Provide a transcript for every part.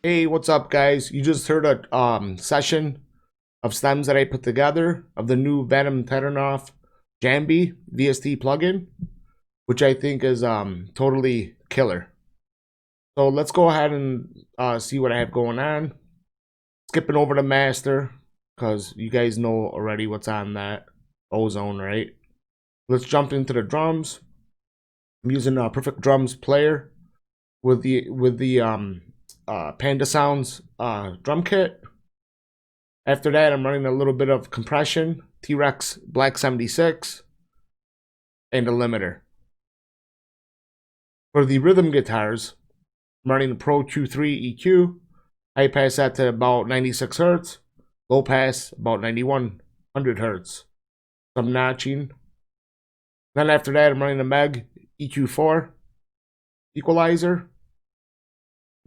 Hey, what's up, guys? You just heard a session of stems that I put together of the new Vadim Taranov Jambi VST plugin, which I think is totally killer. So let's go ahead and see what I have going on. Skipping over to master because you guys know already what's on that ozone, right? Let's jump into the drums. I'm using a Perfect Drums player with the Panda Sounds drum kit. After that, I'm running a little bit of compression, T-Rex Black 76, and a limiter. For the rhythm guitars, I'm running the Pro Q3 EQ. High pass that to about 96 Hertz. Low pass about 9100 Hertz. Some notching. Then after that, I'm running the Meg EQ4 equalizer.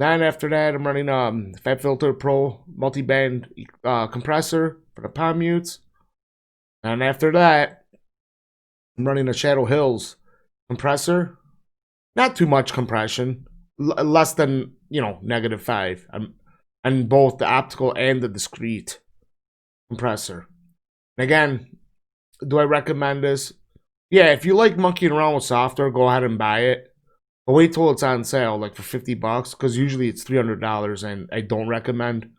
Then after that, I'm running Fab Filter Pro multi-band compressor for the palm mutes. And after that, I'm running a Shadow Hills compressor. Not too much compression, less than -5. And both the optical and the discrete compressor. And again, do I recommend this? Yeah, if you like monkeying around with software, go ahead and buy it. But wait till it's on sale, like for $50, because usually it's $300, and I don't recommend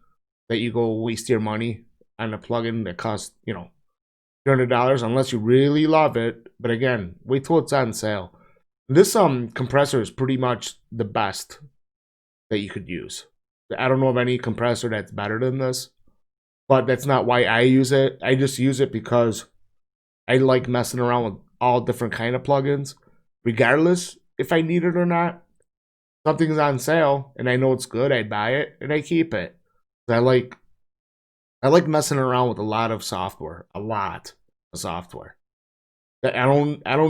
that you go waste your money on a plugin that costs, $300 unless you really love it. But again, wait till it's on sale. This compressor is pretty much the best that you could use. I don't know of any compressor that's better than this, but that's not why I use it. I just use it because I like messing around with all different kind of plugins, regardless if I need it or not. Something's on sale and I know it's good, I buy it and I keep it. I like messing around with a lot of software, I don't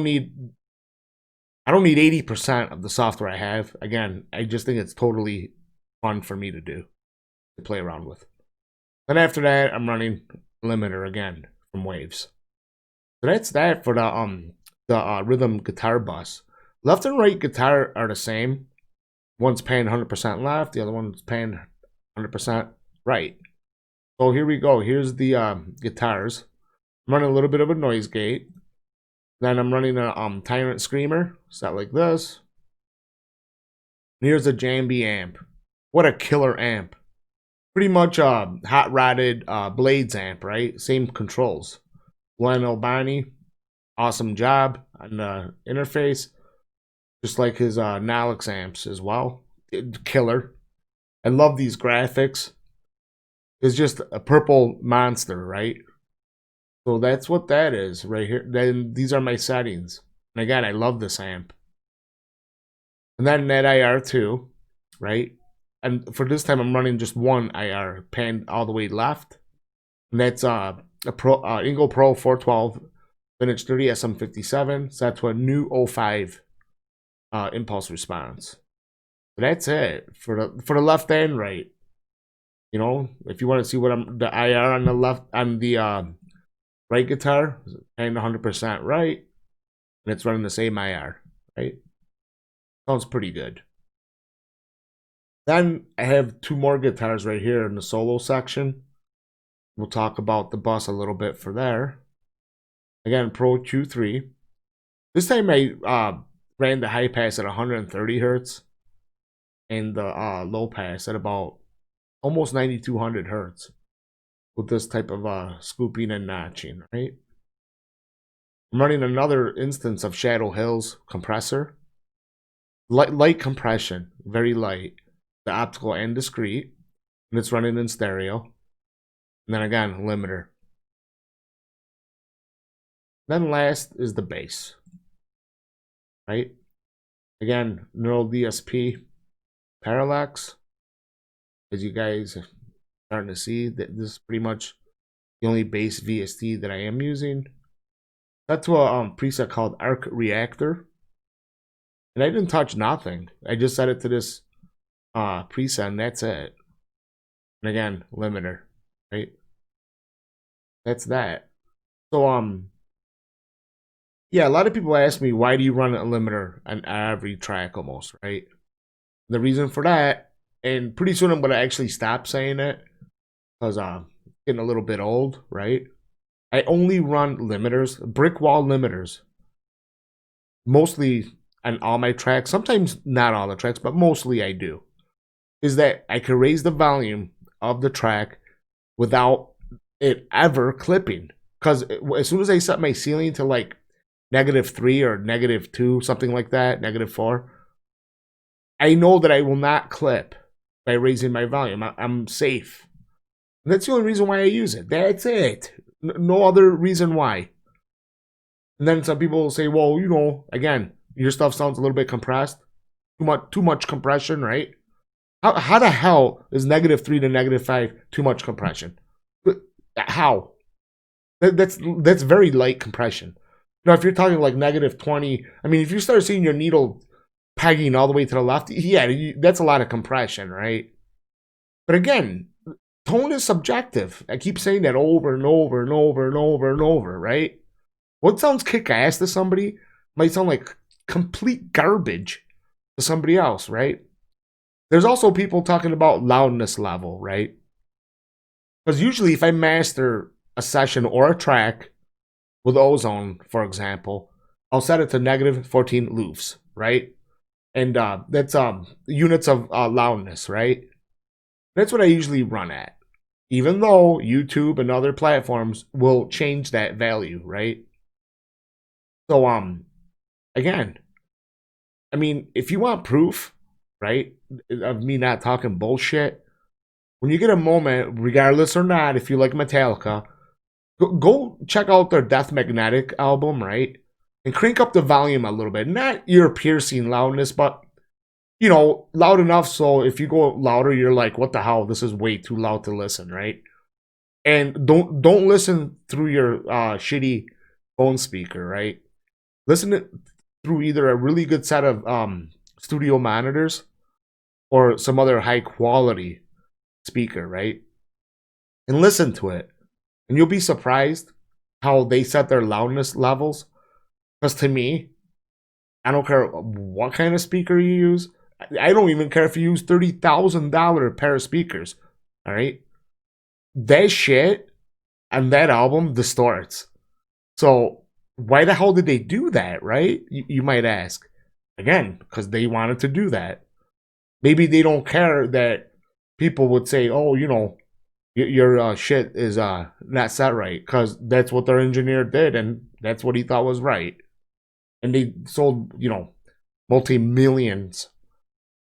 need 80% of the software I have. Again, I just think it's totally fun for me to do, to play around with. Then after that, I'm running limiter again from Waves. So that's that for the rhythm guitar bus. Left and right guitar are the same. One's paying 100% left, the other one's paying 100% right. So here we go. Here's the guitars. I'm running a little bit of a noise gate. Then I'm running a Tyrant Screamer, set like this. And here's a Jambi amp. What a killer amp. Pretty much a hot rodded Blades amp, right? Same controls. Glenn Albani, awesome job on the interface. Just like his Nalix amps as well. Killer. I love these graphics. It's just a purple monster, right? So that's what that is right here. Then these are my settings. And again, I love this amp. And then net IR 2, right? And for this time, I'm running just one IR, panned all the way left. And that's Ingo Pro 412 Vintage 30 SM57 set to a new 05 impulse response. So that's it for the left and right. If you want to see what the IR on the left on the right guitar, and 100% right, and it's running the same IR, right? Sounds pretty good. Then I have two more guitars right here in the solo section. We'll talk about the bus a little bit for there. Again, Pro Q3. This time I ran the high pass at 130 Hertz and the low pass at about almost 9200 Hertz with this type of scooping and notching, right? I'm running another instance of Shadow Hills compressor. Light compression, very light. The optical and discrete. And it's running in stereo. And then again, limiter. Then last is the bass. Right? Again, neural DSP parallax. As you guys are starting to see, that this is pretty much the only bass VST that I am using. Set to a preset called Arc Reactor. And I didn't touch nothing. I just set it to this preset and that's it. And again, limiter, right? That's that. So yeah, a lot of people ask me, why do you run a limiter on every track almost, right? The reason for that and pretty soon I'm gonna actually stop saying it because getting a little bit old, right? I only run limiters, brick wall limiters, mostly on all my tracks. Sometimes not all the tracks, but mostly I do. Is that I can raise the volume of the track without it ever clipping. Because as soon as I set my ceiling to like -3 or -2, something like that, -4, I know that I will not clip by raising my volume. I'm safe. And that's the only reason why I use it. That's it. No other reason why. And then some people will say, well, you know, again, your stuff sounds a little bit compressed. Too much compression, right? How the hell is -3 to -5 too much compression? How? That's very light compression. Now, if you're talking like -20, I mean, if you start seeing your needle pegging all the way to the left, yeah, that's a lot of compression, right? But again, tone is subjective. I keep saying that over and over and over and over and over, right? What sounds kick-ass to somebody might sound like complete garbage to somebody else, right? There's also people talking about loudness level, right? Because usually if I master a session or a track with ozone, for example, I'll set it to -14 loops, right? And that's units of loudness, right? That's what I usually run at. Even though YouTube and other platforms will change that value, right? So again, I mean, if you want proof, right, of me not talking bullshit, when you get a moment, regardless or not, if you like Metallica, go check out their Death Magnetic album, right? And crank up the volume a little bit. Not your piercing loudness, but, you know, loud enough so if you go louder, you're like, what the hell? This is way too loud to listen, right? And don't listen through your shitty phone speaker, right? Listen through either a really good set of studio monitors or some other high quality speaker, right? And listen to it. And you'll be surprised how they set their loudness levels. Because to me, I don't care what kind of speaker you use. I don't even care if you use $30,000 pair of speakers. All right? That shit on that album distorts. So why the hell did they do that, right? You might ask. Again, because they wanted to do that. Maybe they don't care that people would say, oh, you know, your shit is not set right, because that's what their engineer did and that's what he thought was right. And they sold, you know, multi-millions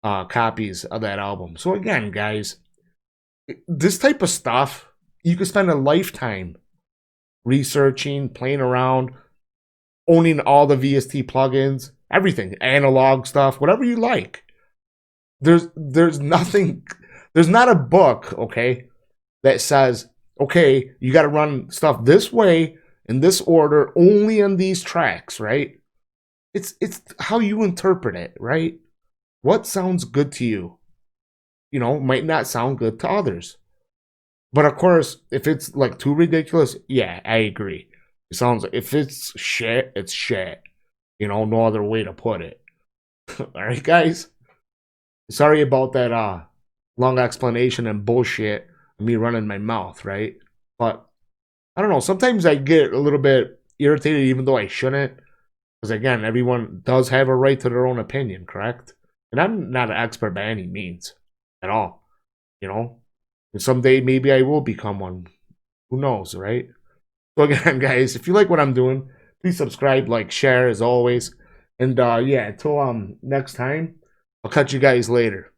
copies of that album. So again, guys, this type of stuff, you could spend a lifetime researching, playing around, owning all the VST plugins, everything, analog stuff, whatever you like. There's nothing, there's not a book, okay, that says, okay, you got to run stuff this way in this order only on these tracks, right? It's how you interpret it, right? What sounds good to you, you know, might not sound good to others. But of course, if it's like too ridiculous, yeah, I agree. It sounds like if it's shit, it's shit. You know, no other way to put it. All right, guys. Sorry about that long explanation and bullshit of me running my mouth, right? But I don't know. Sometimes I get a little bit irritated, even though I shouldn't. Because again, everyone does have a right to their own opinion, correct? And I'm not an expert by any means at all. You know? And someday maybe I will become one. Who knows, right? So again, guys, if you like what I'm doing, please subscribe, like, share as always. And yeah, until next time, I'll catch you guys later.